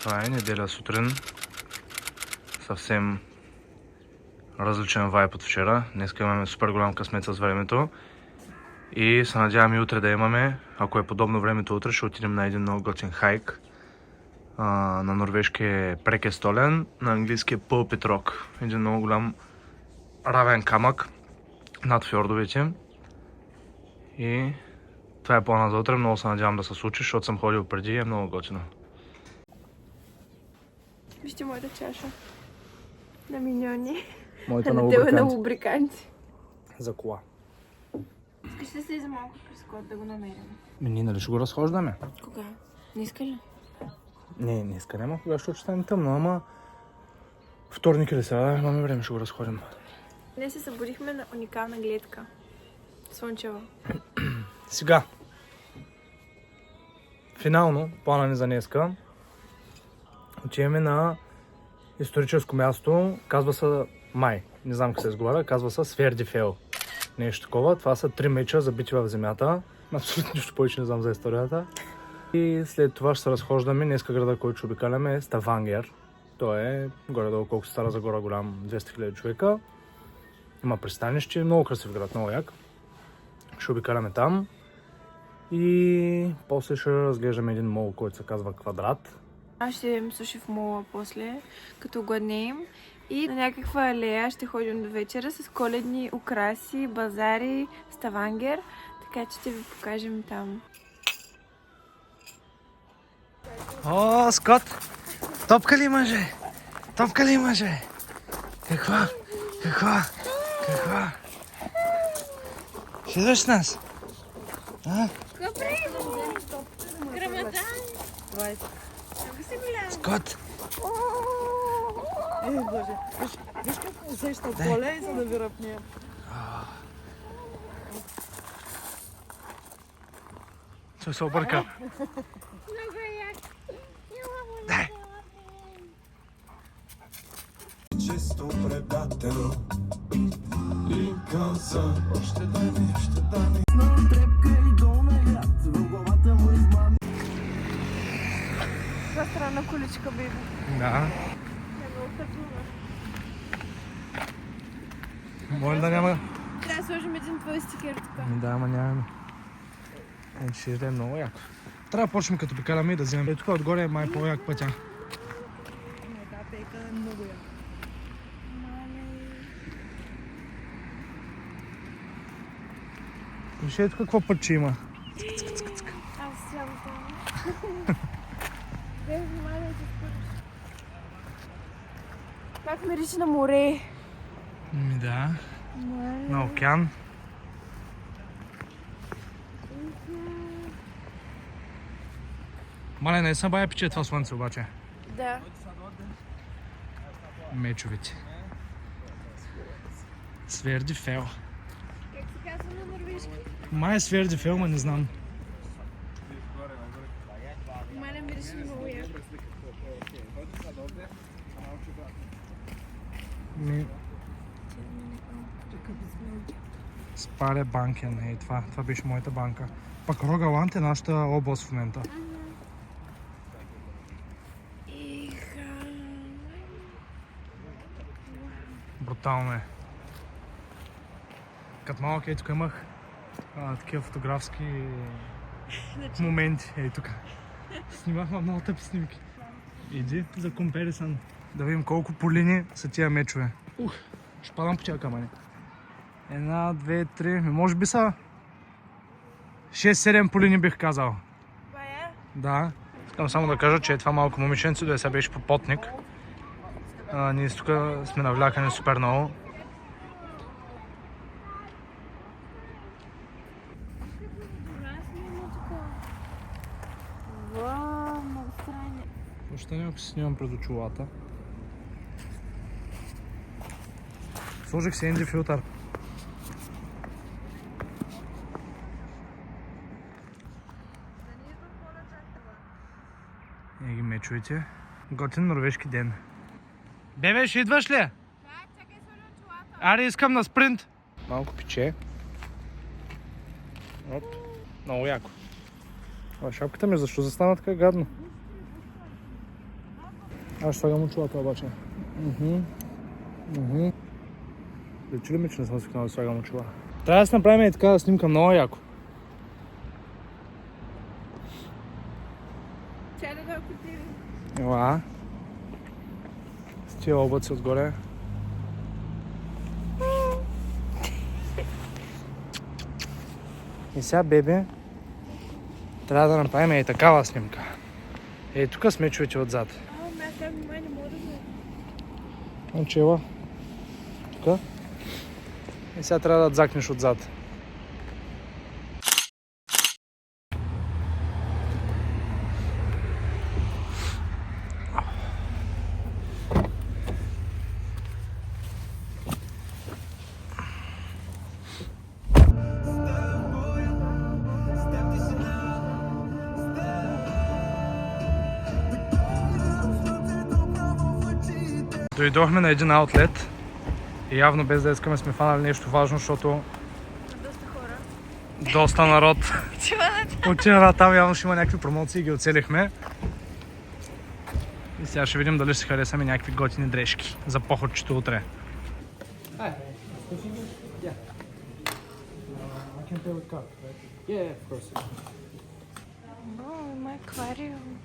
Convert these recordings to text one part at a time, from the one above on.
Това е неделя сутрин. Съвсем различен вайб от вчера. Днес имаме супер голям късмет с времето. И се надяваме и утре да имаме. Ако е подобно времето утре, ще отидем на един много готин хайк. На норвежки е Прекестолен, на английски е Пълпитрок. Един много голям равен камък над фьордовете. И това е плана за утре. Много се надявам да се случи, защото съм ходил преди и е много готино. Вижте моята чаша на миньони. Моята на тебе на лубриканти. За кола. Искаш да слиза малко през код да го намерим? Ние нали ще го разхождаме? Кога? Не иска ли? Не иска няма, кога ще стане тъмно, ама вторник или сега имаме време, ще го разходим. Днес се събудихме на уникална гледка. Слънчева. Сега. Финално, плана ни за днеска. Отиваме на историческо място, казва се Май. Не знам как се изговаря, казва се Свердифел. Нещо такова. Това са 3 меча забити в земята. Абсолютно нищо повече не знам за историята. И след това ще се разхождаме. Днеска града, който ще обикаляме е Ставангер. Той е горе-долу колко Стара Загора, голям 200 000 човека. Има пристанище, много красив град, много як. Ще обикаляме там. И после ще разглеждаме един мол, който се казва Квадрат. Аз ще ем суши в мола после, като гладнеем. И на някаква алея ще ходим до вечера с коледни украси, базари, Ставангер. Така че ще ви покажем там. О, Скот! Топка ли мъже? Топка ли мъже? Каква? Ще идваш с нас? А? Скот! Боже, виж как усеща поле и се навира в нея. Той се обърка. Дай! Често предател и каза още дай ми. Знам трепка и долна град, в главата му измами. Това странна количка, беби. Да. Може да няма... Трябва да сложим един твой стикер тук. Да, ама нямаме. Ще е много яко. Трябва да почнем като обикаляме и да вземем. Ето тук отгоре е май по-як пътя. Та пейка е много яка. Виж ето какво пътче има. Аз сям там. Бе, внимай да се спориш. Как мирише на море? Да. На океан. Мале, не съм бая пече това слънце обаче. Да. Мечовете. Свердифел. Как се казва на норвежки? Май е Свердифел, ма не знам. Маля мирише много яко. Спаре банкен, ей това. Това беше моята банка. Пък Рогаланд е нашата област в момента. Брутално е. Като малък ей тук имах такива фотографски моменти. Ей тук. Снимахме много тъпи снимки. Иди за комперисън. Да видим колко по линии са тия мечове. Ще падам по тия камъни. 1, 2, 3, може би са 6-7 по линии бих казал. Това е? Да. Искам само да кажа, че е това малко момиченце, да сега беше попотник. Ние тук сме навлякани супер много. Вау, много странно. Още не, ако се снимам през очилата. Сложих си ND филтър. Ги мечовете. Готин норвежки ден. Бебе, ще идваш ли? Да, чакай сложи очилата. Аре, искам на спринт. Малко пече. Оп. Много яко. Шапката ми защо застана така гадно? Аз слагам очилата обаче. Лечи ли ми, че не съм свикнал да слагам очила? Трябва да си направим и така снимка много яко. Чай да дойде по тебе. Ела. С тия облаци отгоре. И сега, беби, трябва да направим и такава снимка. Ей, тук сме чуете отзад. Аз там внимание не мога да знам. Начела. Тук. И сега трябва да дзакнеш отзад. Дойдохме на един аутлет и явно без да искаме сме фанали нещо важно, защото Доста хора. доста народ Чувате? отива там, явно ще има някакви промоции и ги оцелихме. И сега ще видим дали ще харесаме някакви готини дрежки за походчето утре. О, има аквариум.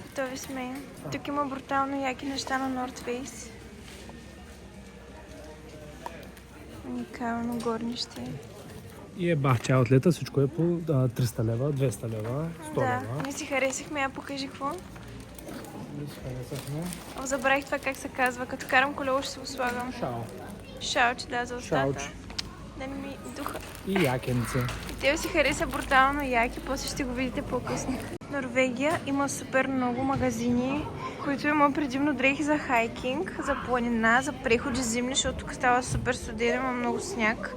Готови сме. Тук има брутално яки неща на North Face. Уникално горнище. И е бахче аутлета, всичко е по 300 лева, 200 лева, 100 Да, лева. ние си харесахме. Я покажи какво. Ние си харесахме. О, забравих това как се казва. Като карам колело ще се го слагам. Шао. Шауч, да, за устата. Шауч. Да не ми духа. И якенце. И тебе си хареса брутално яки, после ще го видите по-късно. Норвегия има супер много магазини, които има предимно дрехи за хайкинг, за планина, за преходи зимни, защото тук става супер студено, има много сняг.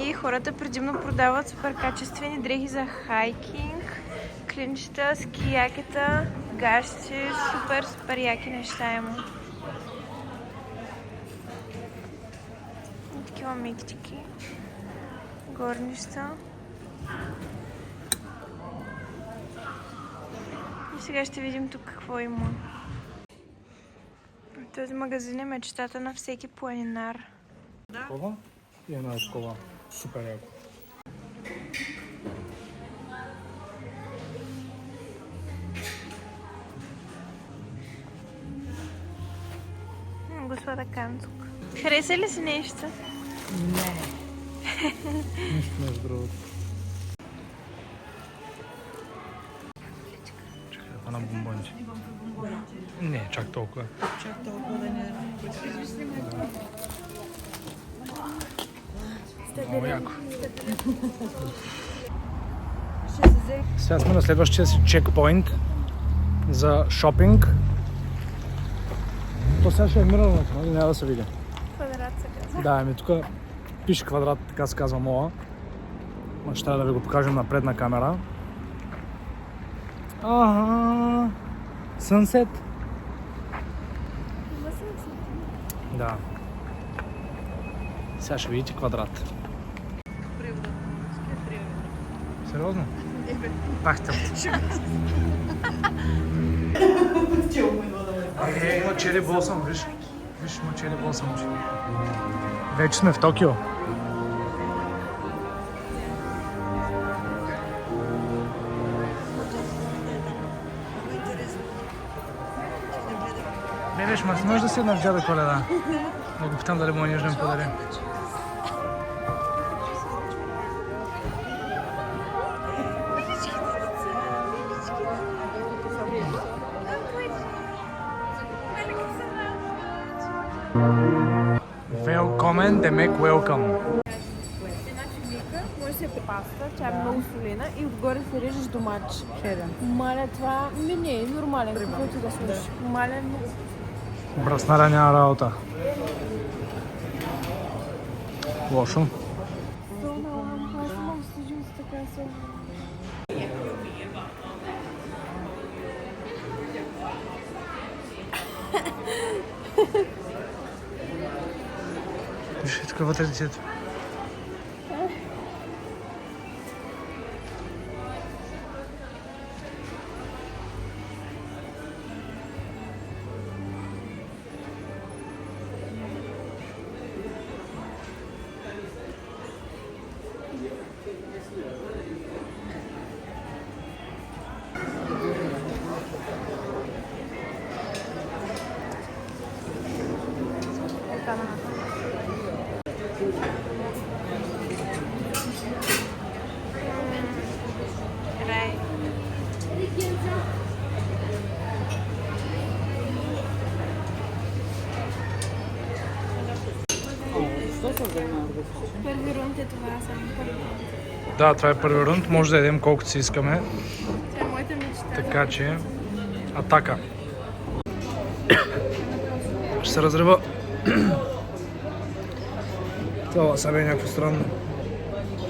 И хората предимно продават супер качествени дрехи за хайкинг, клинчета, скиякета, гащи, супер яки неща има. И такива мигтики, горнища. И сега ще видим тук какво има. Този магазин е мечтата на всеки планинар. Такова и една такова. Супер яко. Господа Канцук. Хареса ли си нещо? Нищо между другото. Чакай да на бомбонче. Не, чак толкова. Чак толкова да не... Много яко. Ще се взех. Сега сме на следващия си чекпоинт за шопинг. То сега ще е мирно, нали? Няма да се види. Квадрат се казва. Да, ами тук пише квадрат, така се казва мола. Ма ще трябва да ви го покажем на предна камера. Ага, сънсет. Има сънце. Да. Сега ще видите квадрат. Сериозно? Пах те. Има чери блосъм, виж. Виж, има чери блосъм. Вече сме в Токио. Не, виж, ма може да седна в дяда Коледа. Да го питам дали му е нежен подари. Велкомен, демек welcome. Една чилика, може да се паста, тя е много солена и отгоре се режеш домач. Маля това, не е нормален, каквото да слушаш. Мален, Браснара няма работа. Лошо. аз много стижим с така солена. Виж, тук вътре детето. Рай. Що се занимаваш да пишеш? Първи рунд е това, само първи рунд. Да, това е първи рунд. Може да ядем колкото си искаме. Това е моята мечта. Така че... Атака. Ще се разрева. Това васаби е някакво странно.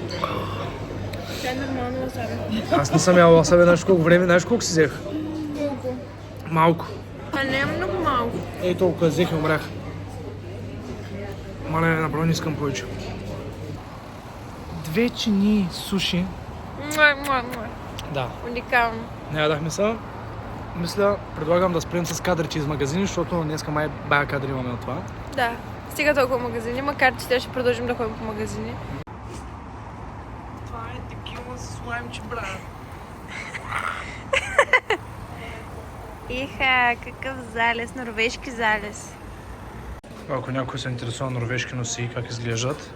Това е нормално васаби. Аз не съм ял васаби, знаеш колко време, знаеш колко си взех? Колко? Малко. А не е много малко. Ей толкова взех и умрях. Мале, направо не искам повече. 2 чини суши. Муа. Да. Уникално. Не ядахме са. Мисля, предлагам да спрем с кадричи из магазини, защото днеска май бая кадри имаме от това. Да. Стига толкова магазини, макар че те ще продължим да ходим по магазини. Това е текила с лаймче, брат. Иха, какъв залез, норвежки залез. Ако някой се интересува норвежки носи и как изглеждат,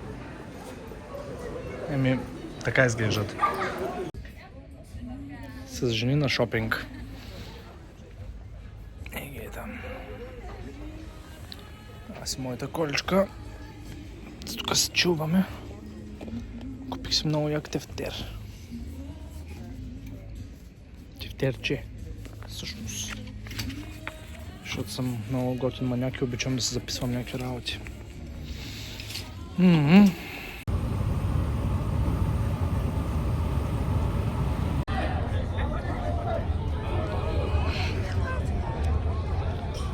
така изглеждат. С жени на шопинг. Ги там. Аз и моята количка. Тук се чуваме. Купих си много як тефтер. Тефтерче. Всъщност. Защото съм много готин маняк и обичам да се записвам някакви работи.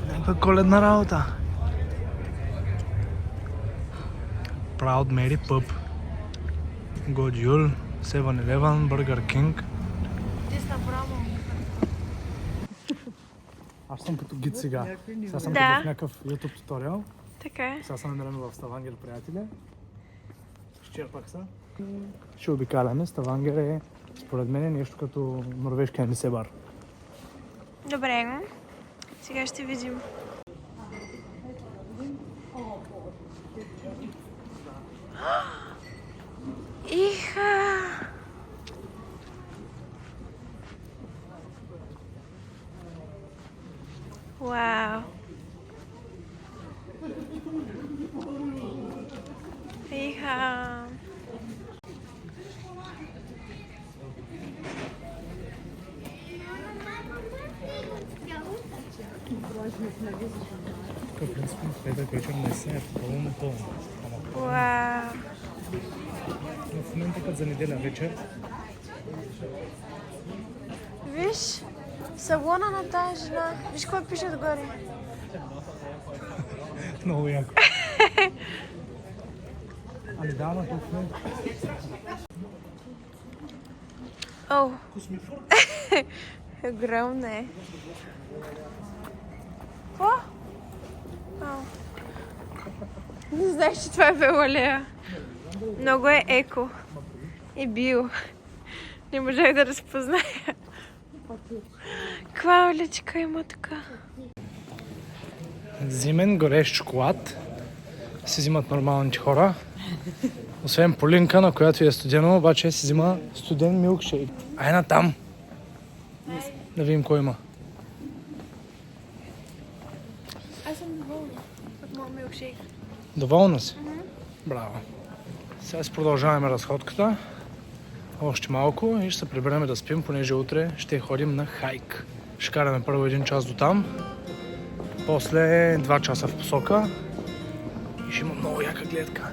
Някаква коледна работа. Proud Mary Pub. God Yule, 7-Eleven, Burger King. Ти направо. Аз съм като гид сега. Сега съм Да. като в някакъв YouTube туториал. Така е. Сега се намираме в Ставангер, приятели. Изчерпах се. Ще обикаляме. Ставангер е, според мен, нещо като норвежкия Нисебар. Добре го. Сега ще видим. Иха! Вау! Иха! Тук, в принцип, в петък вечер не се е пълно. Вау! Но в момента като за неделя вечер. Виж салона на тази жена. Виж какво пише отгоре. Много яко. Ами да, ама тук не. О! Огромна е. Какво? О. Не знаеш, че това е велалея. Много е еко. И био. Не можах да разпозная. Каква уличка има тук? Зимен горещ шоколад се взимат нормалните хора. Освен Полинка, на която е студено, обаче се взима студен милкшейк. Ай на там! Да видим кой има. Аз съм доволна от моят милкшейк. Доволна си? Браво. Сега си продължаваме разходката. Още малко и ще се приберем да спим, понеже утре ще ходим на хайк. Ще караме първо 1 час до там, после 2 часа в посока и ще има много яка гледка.